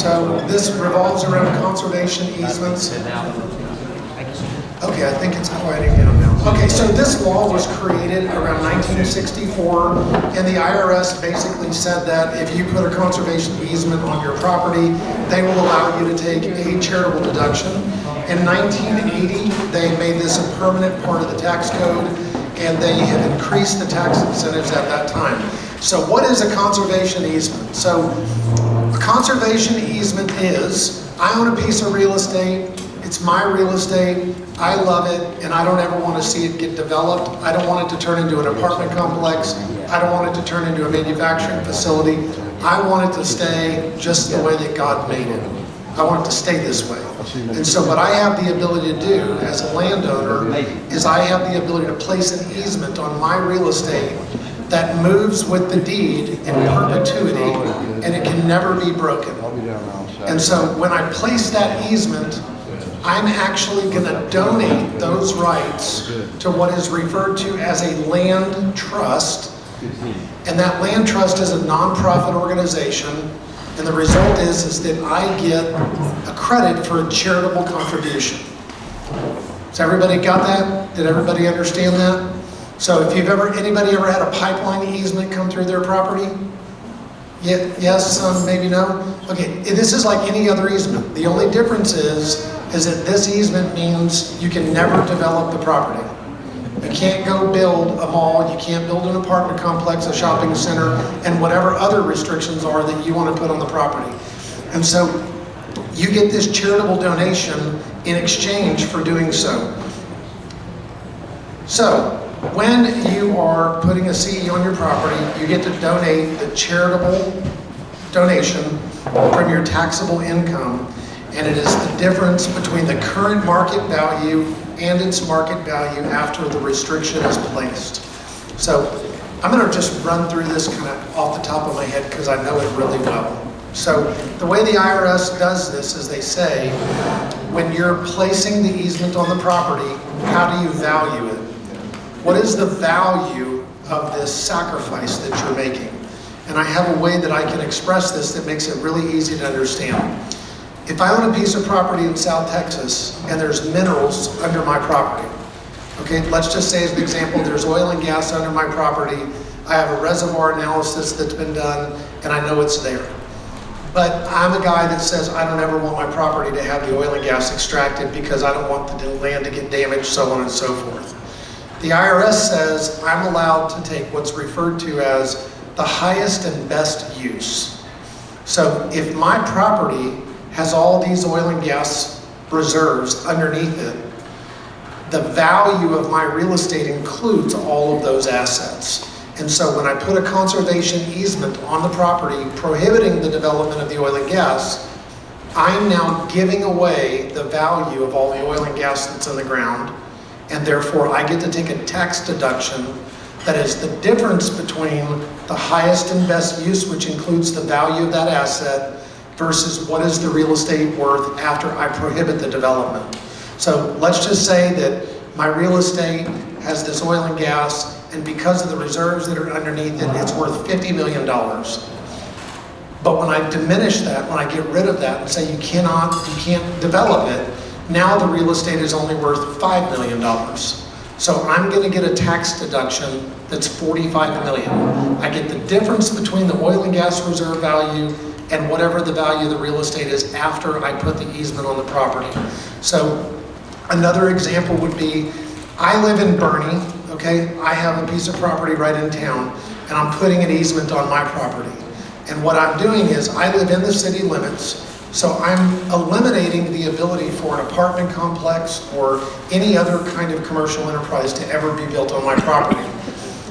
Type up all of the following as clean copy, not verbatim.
So this revolves around conservation easements. Okay, I think it's quieting down now. Okay, so this law was created around 1964, and the IRS basically said that if you put a conservation easement on your property, they will allow you to take a charitable deduction. In 1980, they made this a permanent part of the tax code, and they have increased the tax incentives at that time. So what is a conservation easement? So a conservation easement is, I own a piece of real estate, it's my real estate, I love it, and I don't ever want to see it get developed. I don't want it to turn into an apartment complex. I don't want it to turn into a manufacturing facility. I want it to stay just the way that God made it. I want it to stay this way. And so what I have the ability to do as a landowner is I have the ability to place an easement on my real estate that moves with the deed in perpetuity, and it can never be broken. And so when I place that easement, I'm actually going to donate those rights to what is referred to as a land trust. And that land trust is a nonprofit organization. And the result is that I get a credit for a charitable contribution. So everybody got that? Did everybody understand that? So if anybody ever had a pipeline easement come through their property? Yeah, yes, some, maybe no. Okay, this is like any other easement. The only difference is that this easement means you can never develop the property. You can't go build a mall, you can't build an apartment complex, a shopping center, and whatever other restrictions are that you want to put on the property. And so you get this charitable donation in exchange for doing so. So when you are putting a CE on your property, you get to donate the charitable donation from your taxable income, and it is the difference between the current market value and its market value after the restriction is placed. So I'm going to just run through this kind of off the top of my head because I know it really well. So the way the IRS does this is they say, when you're placing the easement on the property, how do you value it? What is the value of this sacrifice that you're making? And I have a way that I can express this that makes it really easy to understand. If I own a piece of property in South Texas and there's minerals under my property, okay, let's just say as an example, there's oil and gas under my property, I have a reservoir analysis that's been done, and I know it's there. But I'm a guy that says I don't ever want my property to have the oil and gas extracted because I don't want the land to get damaged, so on and so forth. The IRS says I'm allowed to take what's referred to as the highest and best use. So if my property has all these oil and gas reserves underneath it, the value of my real estate includes all of those assets. And so when I put a conservation easement on the property prohibiting the development of the oil and gas, I'm now giving away the value of all the oil and gas that's in the ground, and therefore I get to take a tax deduction that is the difference between the highest and best use, which includes the value of that asset, versus what is the real estate worth after I prohibit the development. So let's just say that my real estate has this oil and gas, and because of the reserves that are underneath it, it's worth $50 million. But when I diminish that, when I get rid of that and say you can't develop it, now the real estate is only worth $5 million. So I'm going to get a tax deduction that's $45 million. I get the difference between the oil and gas reserve value and whatever the value of the real estate is after I put the easement on the property. So another example would be, I live in Bernie, okay? I have a piece of property right in town, and I'm putting an easement on my property. And what I'm doing is, I live in the city limits, so I'm eliminating the ability for an apartment complex or any other kind of commercial enterprise to ever be built on my property.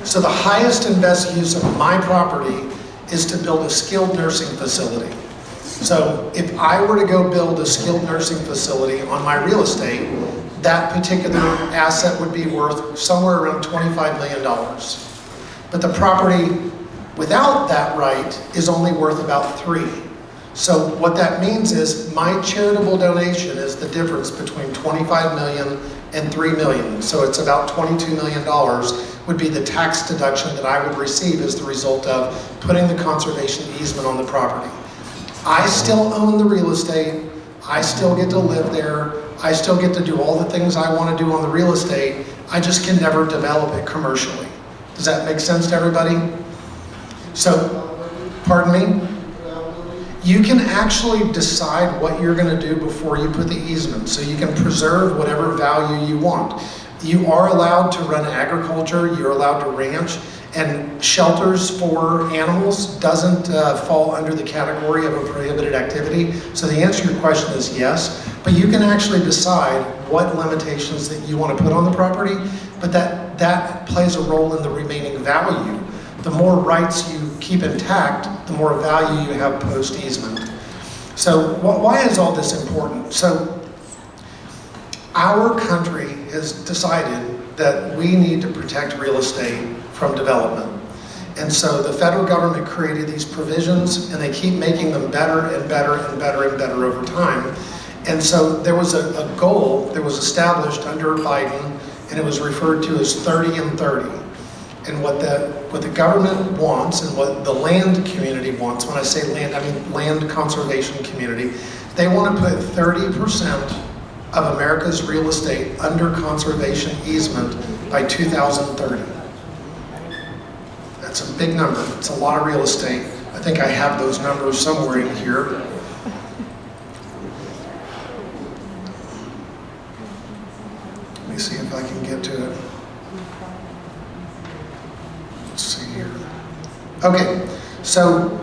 So the highest and best use of my property is to build a skilled nursing facility. So if I were to go build a skilled nursing facility on my real estate, that particular asset would be worth somewhere around $25 million. But the property without that right is only worth about $3 million. So what that means is my charitable donation is the difference between $25 million and $3 million. So it's about $22 million would be the tax deduction that I would receive as the result of putting the conservation easement on the property. I still own the real estate, I still get to live there, I still get to do all the things I want to do on the real estate, I just can never develop it commercially. Does that make sense to everybody? So, pardon me? You can actually decide what you're going to do before you put the easement, so you can preserve whatever value you want. You are allowed to run agriculture, you're allowed to ranch, and shelters for animals doesn't fall under the category of a prohibited activity. So the answer to your question is yes, but you can actually decide what limitations that you want to put on the property, but that plays a role in the remaining value. The more rights you keep intact, the more value you have post-easement. So why is all this important? So our country has decided that we need to protect real estate from development. And so the federal government created these provisions, and they keep making them better and better and better and better over time. And so there was a goal that was established under Biden, and it was referred to as 30 and 30. And what the government wants and what the land community wants, when I say land, I mean land conservation community, they want to put 30% of America's real estate under conservation easement by 2030. That's a big number. It's a lot of real estate. I think I have those numbers somewhere in here. Let me see if I can get to it. Let's see here. Okay, so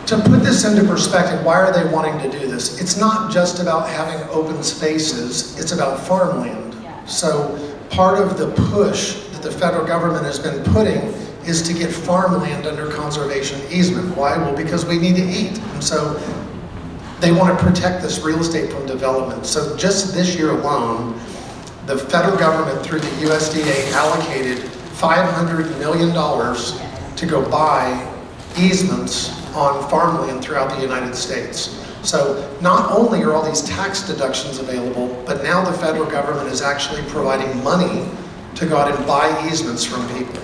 to put this into perspective, why are they wanting to do this? It's not just about having open spaces, it's about farmland. So part of the push that the federal government has been putting is to get farmland under conservation easement. Why? Well, because we need to eat. And so they want to protect this real estate from development. So just this year alone, the federal government through the USDA allocated $500 million to go buy easements on farmland throughout the United States. So not only are all these tax deductions available, but now the federal government is actually providing money to go out and buy easements from people.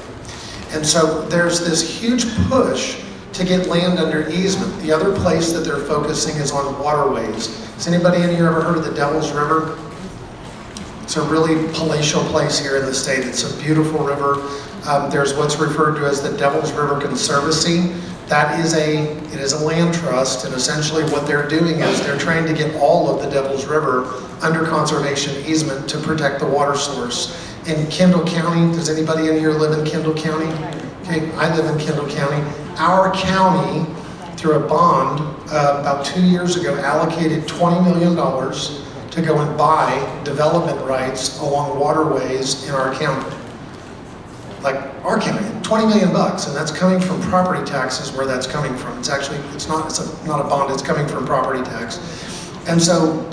And so there's this huge push to get land under easement. The other place that they're focusing is on waterways. Has anybody in here ever heard of the Devil's River? It's a really palatial place here in the state. It's a beautiful river. There's what's referred to as the Devil's River Conservancy. It is a land trust, and essentially what they're doing is they're trying to get all of the Devil's River under conservation easement to protect the water source. In Kendall County, does anybody in here live in Kendall County? Okay, I live in Kendall County. Our county, through a bond, about 2 years ago, allocated $20 million to go and buy development rights along waterways in our county. Like our county, $20 million, and that's coming from property taxes where that's coming from. It's not a bond, it's coming from property tax. And so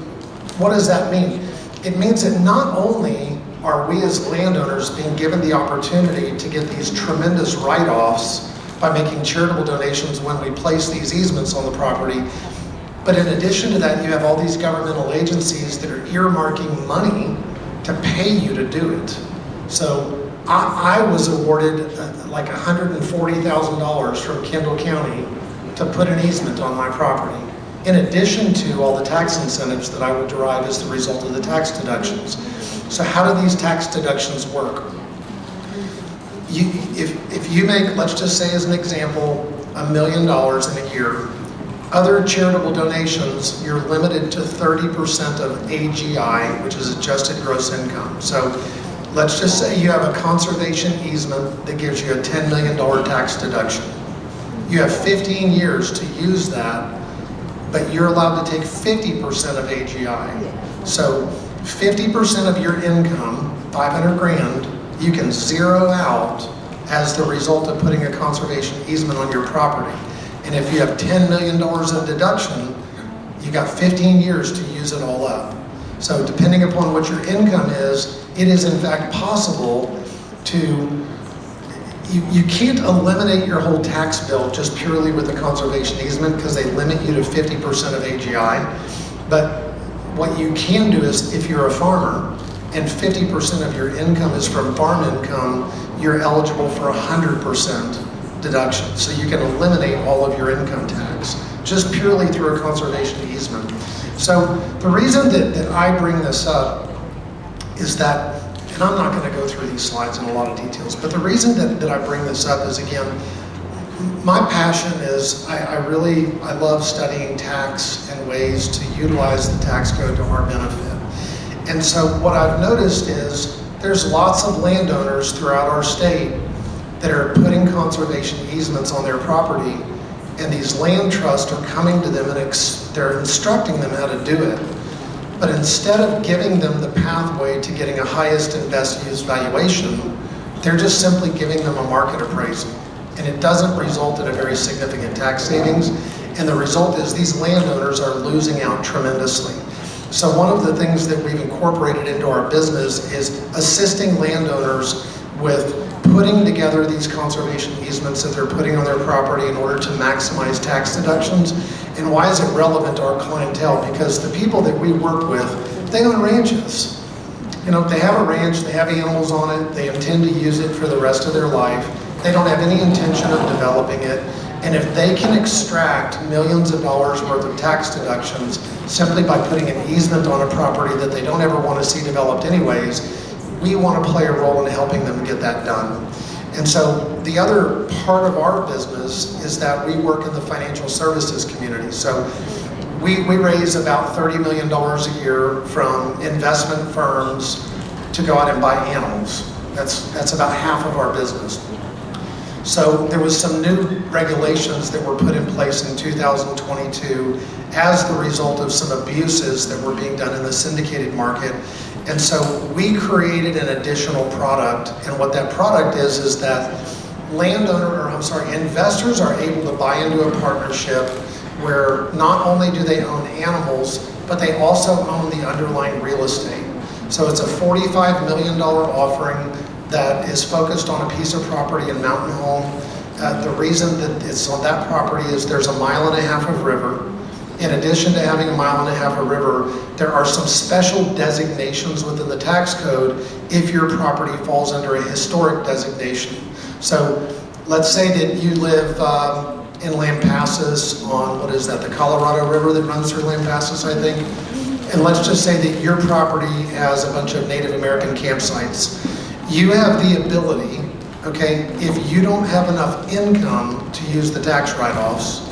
what does that mean? It means that not only are we as landowners being given the opportunity to get these tremendous write-offs by making charitable donations when we place these easements on the property, but in addition to that, you have all these governmental agencies that are earmarking money to pay you to do it. So I was awarded like $140,000 from Kendall County to put an easement on my property, in addition to all the tax incentives that I would derive as the result of the tax deductions. So how do these tax deductions work? If you make, let's just say as an example, $1 million in a year, other charitable donations, you're limited to 30% of AGI, which is adjusted gross income. So let's just say you have a conservation easement that gives you a $10 million tax deduction. You have 15 years to use that, but you're allowed to take 50% of AGI. So 50% of your income, 500 grand, you can zero out as the result of putting a conservation easement on your property. And if you have $10 million of deduction, you got 15 years to use it all up. So depending upon what your income is, it is in fact possible to, you can't eliminate your whole tax bill just purely with a conservation easement because they limit you to 50% of AGI. But what you can do is, if you're a farmer and 50% of your income is from farm income, you're eligible for 100% deduction. So you can eliminate all of your income tax just purely through a conservation easement. So the reason that I bring this up is that, and I'm not going to go through these slides in a lot of details, but the reason that I bring this up is, again, my passion is I love studying tax and ways to utilize the tax code to our benefit. And so what I've noticed is there's lots of landowners throughout our state that are putting conservation easements on their property, and these land trusts are coming to them and they're instructing them how to do it. But instead of giving them the pathway to getting a highest and best use valuation, they're just simply giving them a market appraisal. And it doesn't result in a very significant tax savings. And the result is these landowners are losing out tremendously. So one of the things that we've incorporated into our business is assisting landowners with putting together these conservation easements that they're putting on their property in order to maximize tax deductions. And why is it relevant to our clientele? Because the people that we work with, they own ranches. You know, they have a ranch, they have animals on it, they intend to use it for the rest of their life. They don't have any intention of developing it. And if they can extract millions of dollars worth of tax deductions simply by putting an easement on a property that they don't ever want to see developed anyways, we want to play a role in helping them get that done. And so the other part of our business is that we work in the financial services community. So we raise about $30 million a year from investment firms to go out and buy animals. That's about half of our business. So there was some new regulations that were put in place in 2022 as the result of some abuses that were being done in the syndicated market. And so we created an additional product, and what that product is that investors are able to buy into a partnership where not only do they own animals, but they also own the underlying real estate. So it's a $45 million offering that is focused on a piece of property in Mountain Home. The reason that it's on that property is there's 1.5 miles of river. In addition to having 1.5 miles of river, there are some special designations within the tax code if your property falls under a historic designation. So let's say that you live in Lampasas on, what is that, the Colorado River that runs through Lampasas, I think. And let's just say that your property has a bunch of Native American campsites. You have the ability, okay, if you don't have enough income to use the tax write-offs,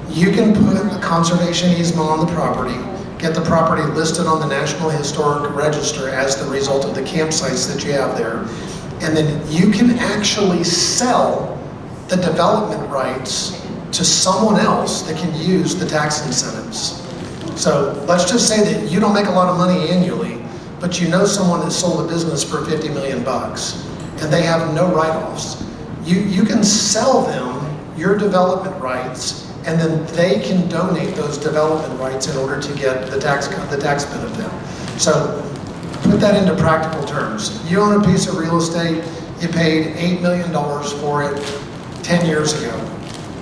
you can put a conservation easement on the property, get the property listed on the National Historic Register as the result of the campsites that you have there, and then you can actually sell the development rights to someone else that can use the tax incentives. So let's just say that you don't make a lot of money annually, but you know someone that sold a business for 50 million bucks and they have no write-offs. You can sell them your development rights, and then they can donate those development rights in order to get the tax benefit. So put that into practical terms. You own a piece of real estate, you paid $8 million for it 10 years ago.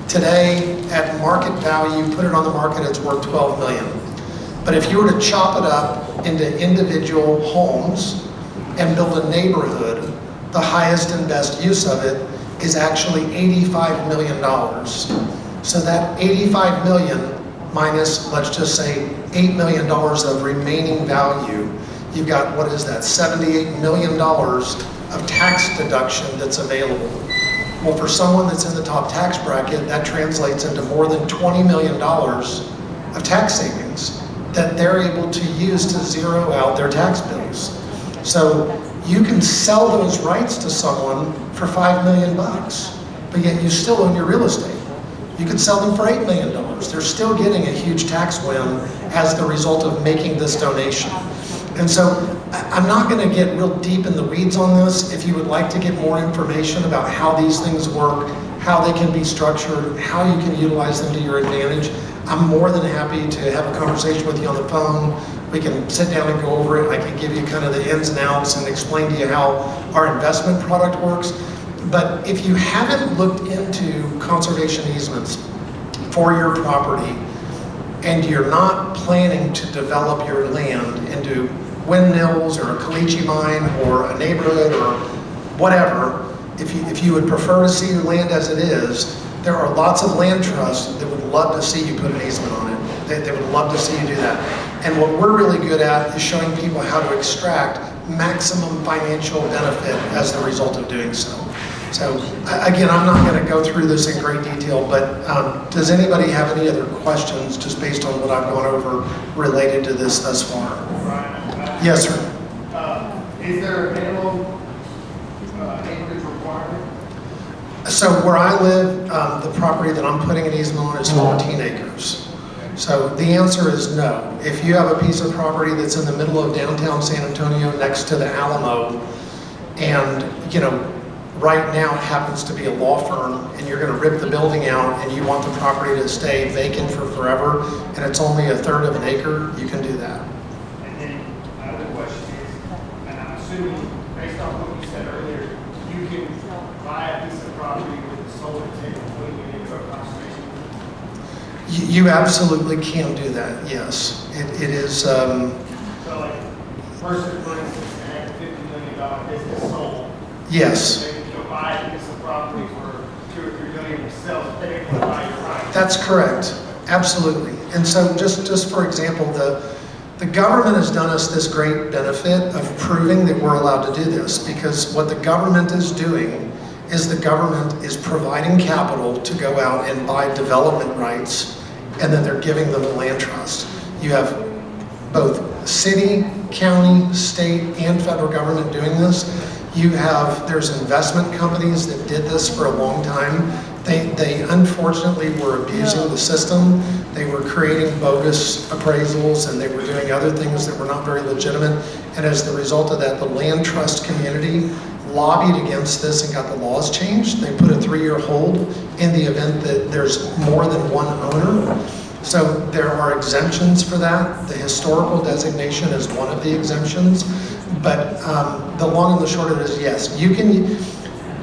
Today, at market value, put it on the market, it's worth $12 million. But if you were to chop it up into individual homes and build a neighborhood, the highest and best use of it is actually $85 million. So that $85 million minus, let's just say, $8 million of remaining value, you've got, what is that, $78 million of tax deduction that's available. Well, for someone that's in the top tax bracket, that translates into more than $20 million of tax savings that they're able to use to zero out their tax bills. So you can sell those rights to someone for $5 million, but yet you still own your real estate. You could sell them for $8 million. They're still getting a huge tax win as the result of making this donation. And so I'm not going to get real deep in the weeds on this. If you would like to get more information about how these things work, how they can be structured, how you can utilize them to your advantage, I'm more than happy to have a conversation with you on the phone. We can sit down and go over it. I can give you kind of the ins and outs and explain to you how our investment product works. But if you haven't looked into conservation easements for your property and you're not planning to develop your land into windmills or a caliche mine or a neighborhood or whatever, if you would prefer to see your land as it is, there are lots of land trusts that would love to see you put an easement on it. They would love to see you do that. And what we're really good at is showing people how to extract maximum financial benefit as the result of doing so. So again, I'm not going to go through this in great detail, but does anybody have any other questions just based on what I've gone over related to this thus far? Brian, Yes, sir. is there a minimum acreage requirement? So where I live, the property that I'm putting an easement on is 14 acres. So the answer is no. If you have a piece of property that's in the middle of downtown San Antonio next to the Alamo, and right now it happens to be a law firm, and you're going to rip the building out and you want the property to stay vacant for forever, and it's only 1/3 of an acre, you can do that. And then my other question is, and I'm assuming, based on what you said earlier, you can buy a piece of property with a solar tank and putting it into a conservation. You absolutely can do that, yes. It is... So like, person, for instance, that had a $50 million business sold. Yes. They can go buy a piece of property for $2 or $3 million themselves, but they can buy your right. That's correct, absolutely. And so just for example, the government has done us this great benefit of proving that we're allowed to do this, because what the government is doing is the government is providing capital to go out and buy development rights, and then they're giving them a land trust. You have both city, county, state, and federal government doing this. There's investment companies that did this for a long time. They unfortunately were abusing the system. They were creating bogus appraisals, and they were doing other things that were not very legitimate. And as the result of that, the land trust community lobbied against this and got the laws changed. They put a 3-year hold in the event that there's more than one owner. So there are exemptions for that. The historical designation is one of the exemptions. But the long and the short of it is, yes, you can.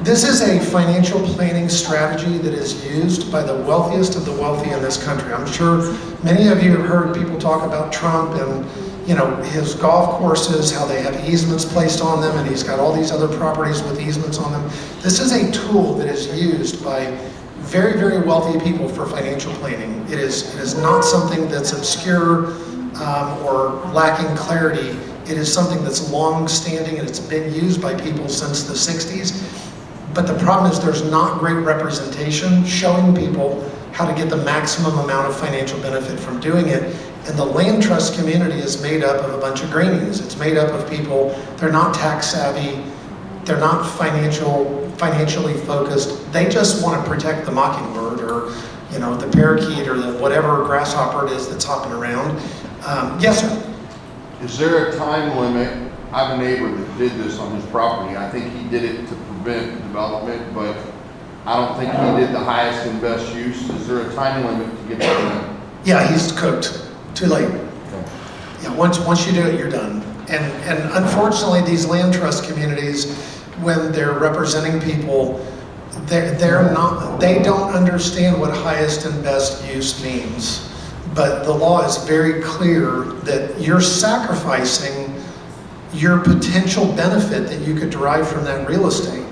This is a financial planning strategy that is used by the wealthiest of the wealthy in this country. I'm sure many of you have heard people talk about Trump and his golf courses, how they have easements placed on them, and he's got all these other properties with easements on them. This is a tool that is used by very, very wealthy people for financial planning. It is not something that's obscure or lacking clarity. It is something that's long-standing, and it's been used by people since the 60s. But the problem is there's not great representation showing people how to get the maximum amount of financial benefit from doing it. And the land trust community is made up of a bunch of greenies. It's made up of people, they're not tax savvy, they're not financially focused. They just want to protect the mockingbird, or the parakeet, or the whatever grasshopper it is that's hopping around. Yes, sir. Is there a time limit? I have a neighbor that did this on his property. I think he did it to prevent development, but I don't think he did the highest and best use. Is there a time limit to get that done? Yeah, he's cooked. Too late. Okay. Yeah, once you do it, you're done. And unfortunately, these land trust communities, when they're representing people, they don't understand what highest and best use means. But the law is very clear that you're sacrificing your potential benefit that you could derive from that real estate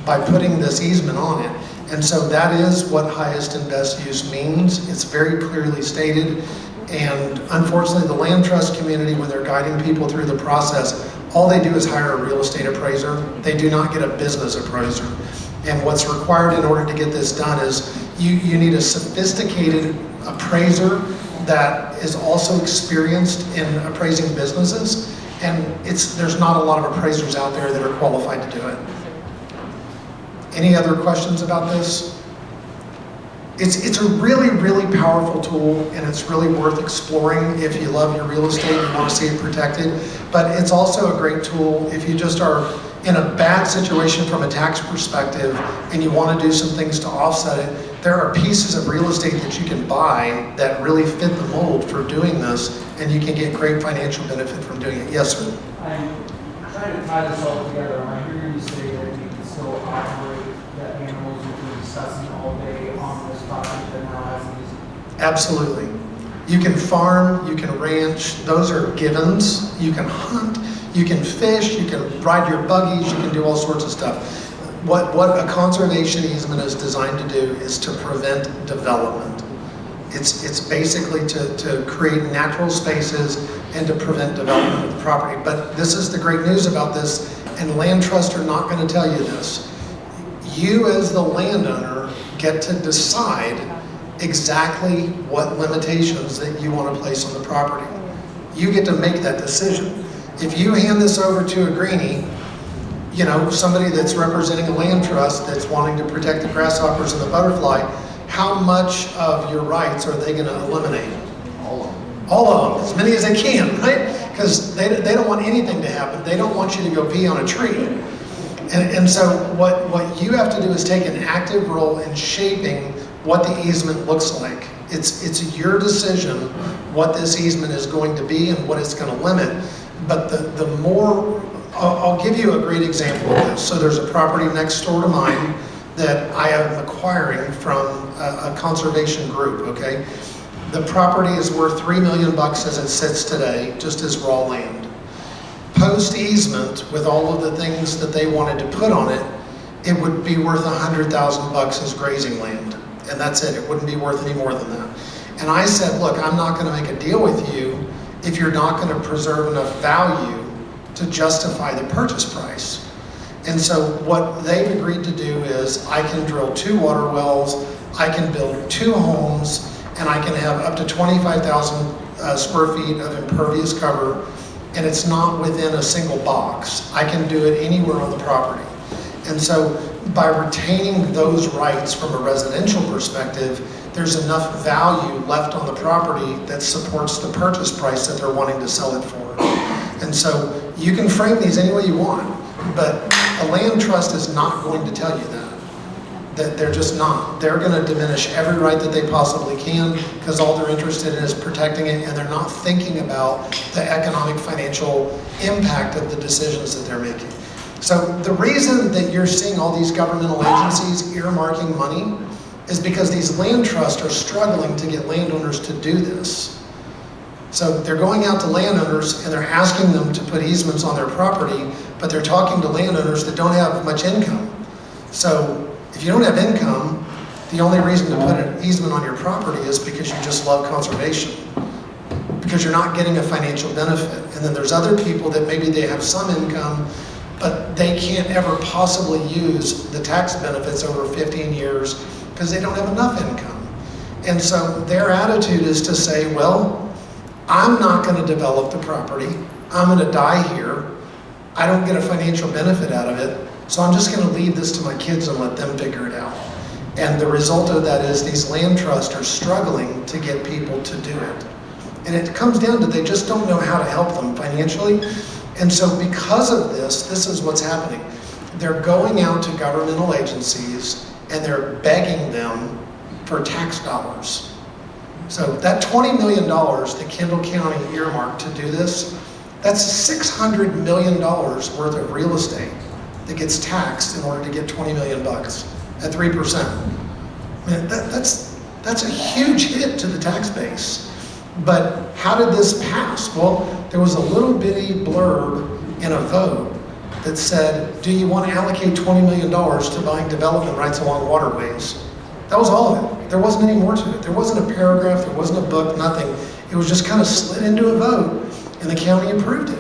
by putting this easement on it. And so that is what highest and best use means. It's very clearly stated. And unfortunately, the land trust community, when they're guiding people through the process, all they do is hire a real estate appraiser. They do not get a business appraiser. And what's required in order to get this done is you need a sophisticated appraiser that is also experienced in appraising businesses. And there's not a lot of appraisers out there that are qualified to do it. Any other questions about this? It's a really, really powerful tool, and it's really worth exploring if you love your real estate and you want to see it protected. But it's also a great tool if you just are in a bad situation from a tax perspective and you want to do some things to offset it. There are pieces of real estate that you can buy that really fit the mold for doing this, and you can get great financial benefit from doing it. Yes, sir? I'm trying to tie this all together. I hear you say that you can still operate the animals you've been discussing all day on this property that now has these. Absolutely. You can farm, you can ranch, those are givens. You can hunt, you can fish, you can ride your buggies, you can do all sorts of stuff. What a conservation easement is designed to do is to prevent development. It's basically to create natural spaces and to prevent development of the property. But this is the great news about this, and land trusts are not going to tell you this. You as the landowner get to decide exactly what limitations that you want to place on the property. You get to make that decision. If you hand this over to a greenie, you know, somebody that's representing a land trust that's wanting to protect the grasshoppers and the butterfly, how much of your rights are they going to eliminate? All of them. All of them, as many as they can, right? Because they don't want anything to happen. They don't want you to go pee on a tree. And so what you have to do is take an active role in shaping what the easement looks like. It's your decision what this easement is going to be and what it's going to limit. But the more, I'll give you a great example of this. So there's a property next door to mine that I am acquiring from a conservation group, okay? The property is worth $3 million as it sits today, just as raw land. Post easement, with all of the things that they wanted to put on it, it would be worth $100,000 as grazing land. And that's it, it wouldn't be worth any more than that. And I said, look, I'm not gonna make a deal with you if you're not gonna preserve enough value to justify the purchase price. And so what they've agreed to do is I can drill 2 water wells, I can build 2 homes, and I can have up to 25,000 square feet of impervious cover, and it's not within a single box. I can do it anywhere on the property. And so by retaining those rights from a residential perspective, there's enough value left on the property that supports the purchase price that they're wanting to sell it for. And so you can frame these any way you want, but a land trust is not going to tell you that. That they're just not. They're going to diminish every right that they possibly can because all they're interested in is protecting it, and they're not thinking about the economic, financial impact of the decisions that they're making. So the reason that you're seeing all these governmental agencies earmarking money is because these land trusts are struggling to get landowners to do this. So they're going out to landowners and they're asking them to put easements on their property, but they're talking to landowners that don't have much income. So if you don't have income, the only reason to put an easement on your property is because you just love conservation, because you're not getting a financial benefit. And then there's other people that maybe they have some income, but they can't ever possibly use the tax benefits over 15 years because they don't have enough income. And so their attitude is to say, well, I'm not going to develop the property. I'm going to die here. I don't get a financial benefit out of it. So I'm just going to leave this to my kids and let them figure it out. And the result of that is these land trusts are struggling to get people to do it. And it comes down to they just don't know how to help them financially. And so because of this, this is what's happening. They're going out to governmental agencies and they're begging them for tax dollars. So that $20 million that Kendall County earmarked to do this, that's $600 million worth of real estate that gets taxed in order to get $20 million at 3%. I mean, that's a huge hit to the tax base. But how did this pass? Well, there was a little bitty blurb in a vote that said, do you want to allocate $20 million to buying development rights along waterways? That was all of it. There wasn't any more to it. There wasn't a paragraph, there wasn't a book, nothing. It was just kind of slid into a vote, and the county approved it.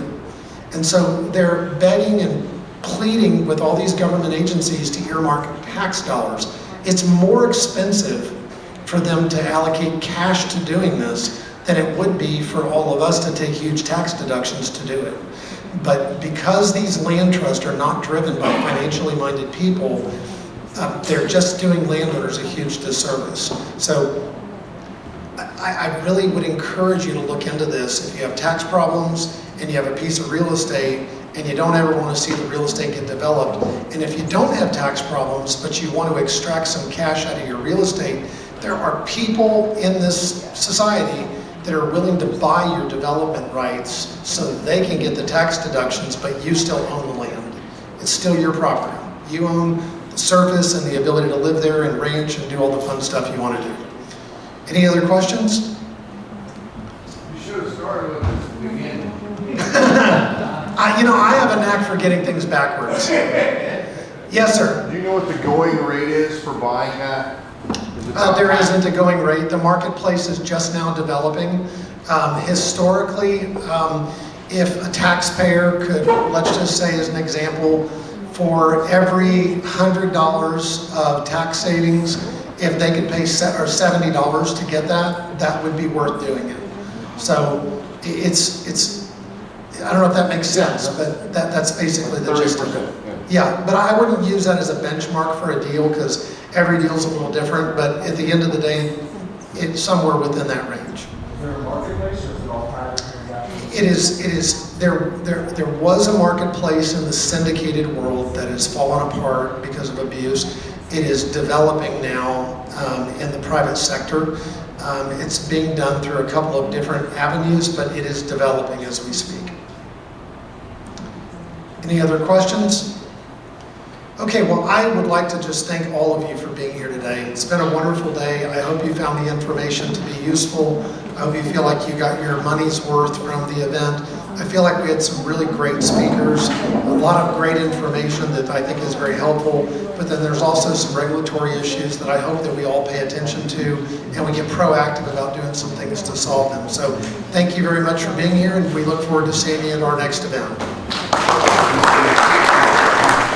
And so they're begging and pleading with all these government agencies to earmark tax dollars. It's more expensive for them to allocate cash to doing this than it would be for all of us to take huge tax deductions to do it. But because these land trusts are not driven by financially minded people, they're just doing landowners a huge disservice. So I really would encourage you to look into this. If you have tax problems and you have a piece of real estate and you don't ever want to see the real estate get developed, and if you don't have tax problems but you want to extract some cash out of your real estate, there are people in this society that are willing to buy your development rights so that they can get the tax deductions, but you still own the land. It's still your property. You own the surface and the ability to live there and ranch and do all the fun stuff you want to do. Any other questions? You should have started with this at the beginning. I have a knack for getting things backwards. Yes, sir. Do you know what the going rate is for buying that? Is it There isn't a going rate. The marketplace is just now developing. Historically, if a taxpayer could, let's just say as an example, for every $100 of tax savings, if they could pay $70 to get that, that would be worth doing it. So it's I don't know if that makes sense, but that's basically the gist of it. 30%, Yeah, but I wouldn't use that as a benchmark for a deal because every deal's a little different, but at the end of the day, it's somewhere within that range. Is there a marketplace or is it all private transactions? It is, there was a marketplace in the syndicated world that has fallen apart because of abuse. It is developing now in the private sector. It's being done through a couple of different avenues, but it is developing as we speak. Any other questions? Okay, well, I would like to just thank all of you for being here today. It's been a wonderful day. I hope you found the information to be useful. I hope you feel like you got your money's worth from the event. I feel like we had some really great speakers, a lot of great information that I think is very helpful, but then there's also some regulatory issues that I hope that we all pay attention to and we get proactive about doing some things to solve them. So thank you very much for being here, and we look forward to seeing you at our next event.